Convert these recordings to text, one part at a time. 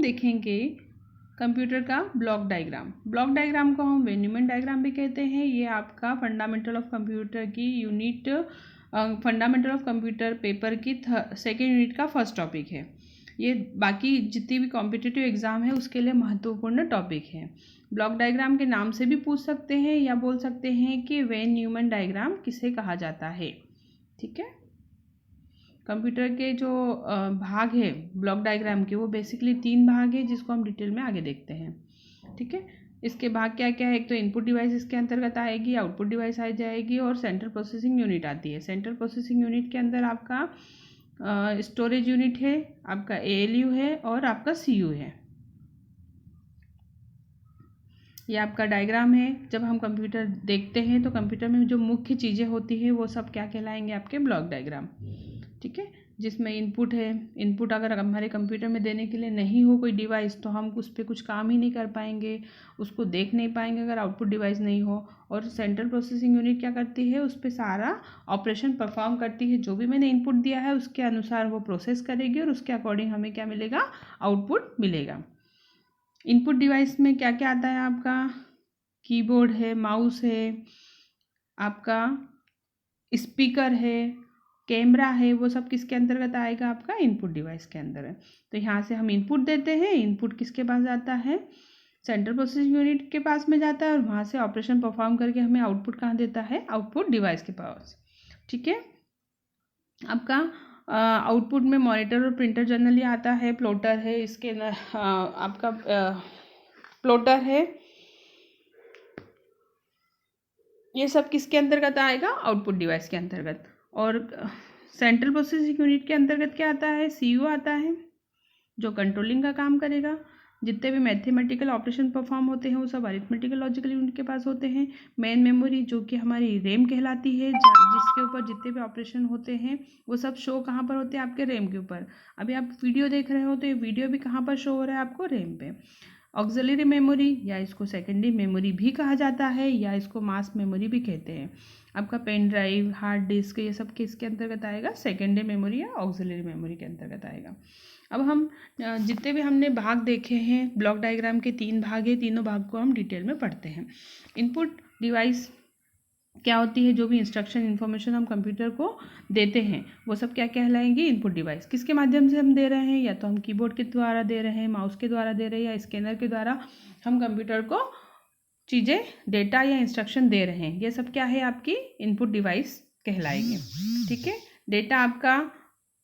देखेंगे कंप्यूटर का block diagram. Block diagram को हम वेन न्यूमैन डायग्राम भी कहते हैं। ये आपका फंडामेंटल ऑफ कंप्यूटर की unit fundamental of computer paper की सेकेंड यूनिट का फर्स्ट टॉपिक है। ये बाकी जितनी भी कॉम्पिटिटिव एग्ज़ाम है उसके लिए महत्वपूर्ण टॉपिक है। ब्लॉक डायग्राम के नाम से भी पूछ सकते हैं या बोल सकते हैं कि वेन न्यूमैन डायग्राम किसे कहा जाता है। ठीक है, कंप्यूटर के जो भाग है ब्लॉक डायग्राम के वो बेसिकली 3 भाग है जिसको हम डिटेल में आगे देखते हैं। ठीक है, इसके भाग क्या क्या है? एक तो इनपुट डिवाइस इसके अंतर्गत आएगी, आउटपुट डिवाइस आ जाएगी और सेंट्रल प्रोसेसिंग यूनिट आती है। सेंट्रल प्रोसेसिंग यूनिट के अंदर आपका स्टोरेज यूनिट है, आपका ALU है और आपका CU है। ये आपका डायग्राम है। जब हम कंप्यूटर देखते हैं तो कंप्यूटर में जो मुख्य चीज़ें होती हैं वो सब क्या कहलाएंगे? आपके ब्लॉक डायग्राम। ठीक है, जिसमें इनपुट है। इनपुट अगर हमारे कंप्यूटर में देने के लिए नहीं हो कोई डिवाइस तो हम उस पर कुछ काम ही नहीं कर पाएंगे, उसको देख नहीं पाएंगे अगर आउटपुट डिवाइस नहीं हो। और सेंट्रल प्रोसेसिंग यूनिट क्या करती है? उस पर सारा ऑपरेशन परफॉर्म करती है। जो भी मैंने इनपुट दिया है उसके अनुसार वो प्रोसेस करेगी और उसके अकॉर्डिंग हमें क्या मिलेगा? आउटपुट मिलेगा। इनपुट डिवाइस में क्या क्या आता है? आपका कीबोर्ड है, माउस है, आपका स्पीकर है, कैमरा है, वो सब किसके अंतर्गत आएगा? आपका इनपुट डिवाइस के अंदर है। तो यहाँ से हम इनपुट देते हैं, इनपुट किसके पास जाता है? सेंट्रल प्रोसेसिंग यूनिट के पास में जाता है और वहाँ से ऑपरेशन परफॉर्म करके हमें आउटपुट कहाँ देता है? आउटपुट डिवाइस के पास। ठीक है, आपका आउटपुट में मॉनिटर और प्रिंटर जनरली आता है, प्लॉटर है, इसके आपका प्लॉटर है। ये सब किसके अंतर्गत आएगा? आउटपुट डिवाइस के अंतर्गत। और सेंट्रल प्रोसेसिंग यूनिट के अंतर्गत क्या आता है? CU आता है जो कंट्रोलिंग का काम करेगा। जितने भी मैथमेटिकल ऑपरेशन परफॉर्म होते हैं वो सब अरिथमेटिकल लॉजिकल यूनिट के पास होते हैं। मेन मेमोरी जो कि हमारी रैम कहलाती है, जिसके ऊपर जितने भी ऑपरेशन होते हैं वो सब शो कहाँ पर होते हैं? आपके रैम के ऊपर। अभी आप वीडियो देख रहे हो तो ये वीडियो भी कहाँ पर शो हो रहा है? आपको रैम पे। ऑक्सिलरी मेमोरी या इसको सेकेंडरी मेमोरी भी कहा जाता है या इसको मास मेमोरी भी कहते हैं। आपका पेन ड्राइव, हार्ड डिस्क, ये सब किसके अंतर्गत आएगा? सेकेंडरी मेमोरी या ऑक्सिलरी मेमोरी के अंतर्गत आएगा। अब हम जितने भी हमने भाग देखे हैं ब्लॉक डायग्राम के 3 भाग है, तीनों भाग को हम डिटेल में पढ़ते हैं। इनपुट डिवाइस क्या होती है? जो भी इंस्ट्रक्शन इन्फॉर्मेशन हम कंप्यूटर को देते हैं वो सब क्या कहलाएंगी? Input device. किसके माध्यम से हम दे रहे हैं? या तो हम कीबोर्ड के द्वारा दे रहे हैं, माउस के द्वारा दे रहे हैं या स्कैनर के द्वारा हम कंप्यूटर को चीज़ें, डेटा या इंस्ट्रक्शन दे रहे हैं। ये सब क्या है? आपकी इनपुट डिवाइस कहलाएंगे। ठीक है, डेटा आपका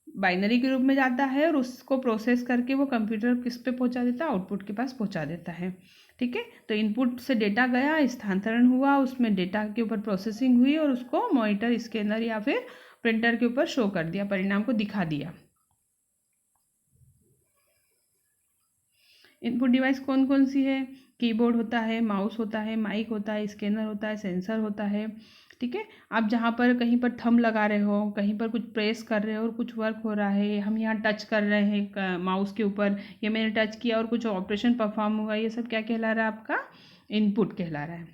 बाइनरी के रूप में जाता है और उसको प्रोसेस करके वो कंप्यूटर किस पे पहुंचा देता है? आउटपुट के पास पहुंचा देता है। ठीक है, तो इनपुट से डेटा गया, स्थानांतरण हुआ, उसमें डेटा के ऊपर प्रोसेसिंग हुई और उसको मॉनिटर, स्कैनर या फिर प्रिंटर के ऊपर शो कर दिया, परिणाम को दिखा दिया। इनपुट डिवाइस कौन कौन सी है? कीबोर्ड होता है, माउस होता है, माइक होता है, स्कैनर होता है, सेंसर होता है। ठीक है, आप जहाँ पर कहीं पर थंब लगा रहे हो, कहीं पर कुछ प्रेस कर रहे हो और कुछ वर्क हो रहा है, हम यहाँ टच कर रहे हैं माउस के ऊपर, ये मैंने टच किया और कुछ ऑपरेशन परफॉर्म हुआ, ये सब क्या कहला रहा है? आपका इनपुट कहला रहा है।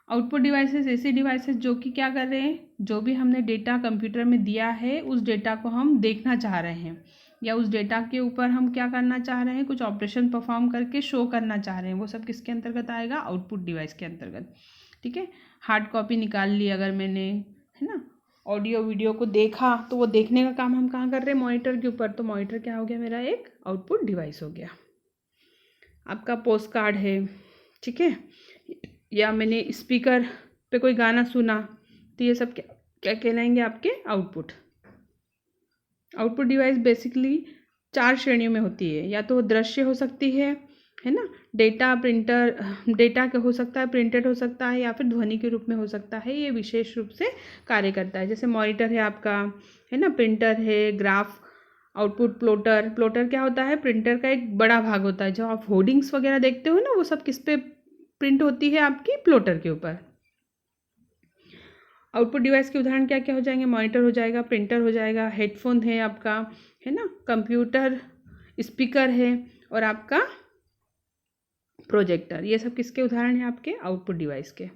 आउटपुट डिवाइसेस ऐसे डिवाइसेस जो कि क्या कर रहे हैं? जो भी हमने डेटा कंप्यूटर में दिया है उस डेटा को हम देखना चाह रहे हैं या उस डेटा के ऊपर हम क्या करना चाह रहे हैं? कुछ ऑपरेशन परफॉर्म करके शो करना चाह रहे हैं। वो सब किसके अंतर्गत आएगा? आउटपुट डिवाइस के अंतर्गत। ठीक है, हार्ड कॉपी निकाल ली अगर मैंने, है ना, ऑडियो वीडियो को देखा तो वो देखने का काम हम कहाँ कर रहे हैं? मॉनिटर के ऊपर। तो मॉनिटर क्या हो गया? मेरा एक आउटपुट डिवाइस हो गया। आपका पोस्ट कार्ड है, ठीक है, या मैंने स्पीकर पे कोई गाना सुना, तो ये सब क्या क्या कहलाएंगे? आपके आउटपुट। आउटपुट डिवाइस बेसिकली 4 श्रेणियों में होती है। या तो दृश्य हो सकती है ना, डेटा प्रिंटर, डेटा का हो सकता है, प्रिंटेड हो सकता है या फिर ध्वनि के रूप में हो सकता है। ये विशेष रूप से कार्य करता है। जैसे मॉनिटर है आपका, है ना, प्रिंटर है, ग्राफ आउटपुट, प्लॉटर। प्लॉटर क्या होता है? प्रिंटर का एक बड़ा भाग होता है। जो आप होर्डिंग्स वगैरह देखते हो ना, वो सब किस पे प्रिंट होती है? आपकी प्लॉटर के ऊपर। आउटपुट डिवाइस के उदाहरण क्या क्या हो जाएंगे? मॉनिटर हो जाएगा, प्रिंटर हो जाएगा, हेडफोन है आपका, है ना, कंप्यूटर, स्पीकर है और आपका प्रोजेक्टर। ये सब किसके उदाहरण हैं? आपके आउटपुट डिवाइस के।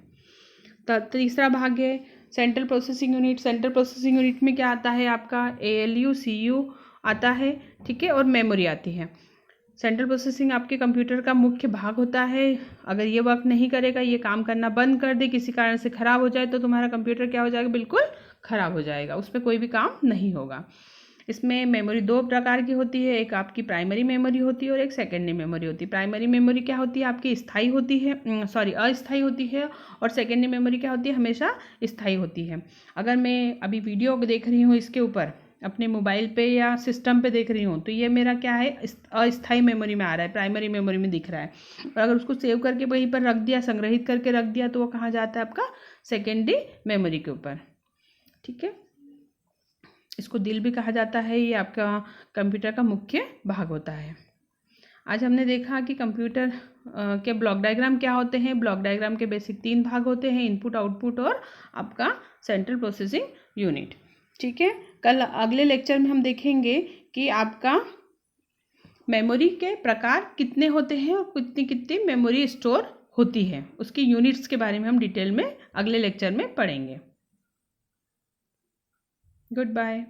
तीसरा भाग है central processing unit. Central processing unit में क्या आता है? आपका ALU, CU आता है, ठीक है, और मेमोरी आती है। सेंट्रल प्रोसेसिंग आपके कंप्यूटर का मुख्य भाग होता है। अगर ये वर्क नहीं करेगा, ये काम करना बंद कर दे, किसी कारण से ख़राब हो जाए, तो तुम्हारा कंप्यूटर क्या हो जाएगा, बिल्कुल ख़राब हो जाएगा, उसमें कोई भी काम नहीं होगा। इसमें मेमोरी दो प्रकार की होती है, एक आपकी प्राइमरी मेमोरी होती है और एक सेकेंडरी मेमोरी होती है। प्राइमरी मेमोरी क्या होती है, आपकी स्थायी होती है, अस्थायी होती है, और सेकेंडरी मेमोरी क्या होती है, हमेशा स्थायी होती है। अगर मैं अभी वीडियो देख रही हूँ इसके ऊपर अपने मोबाइल पे या सिस्टम पे देख रही हूँ, तो ये मेरा क्या है, अस्थायी मेमोरी में आ रहा है, प्राइमरी मेमोरी में दिख रहा है। और अगर उसको सेव करके वहीं पर रख दिया, संग्रहित करके रख दिया, तो वो कहाँ जाता है, आपका सेकेंडरी मेमोरी के ऊपर, ठीक है। इसको दिल भी कहा जाता है, ये आपका कंप्यूटर का मुख्य भाग होता है। आज हमने देखा कि कंप्यूटर के ब्लॉक डायग्राम क्या होते हैं। ब्लॉक डायग्राम के बेसिक 3 भाग होते हैं, इनपुट, आउटपुट और आपका सेंट्रल प्रोसेसिंग यूनिट, ठीक है। कल अगले लेक्चर में हम देखेंगे कि आपका मेमोरी के प्रकार कितने होते हैं और कितनी कितनी मेमोरी स्टोर होती है, उसकी यूनिट्स के बारे में हम डिटेल में अगले लेक्चर में पढ़ेंगे। Good bye.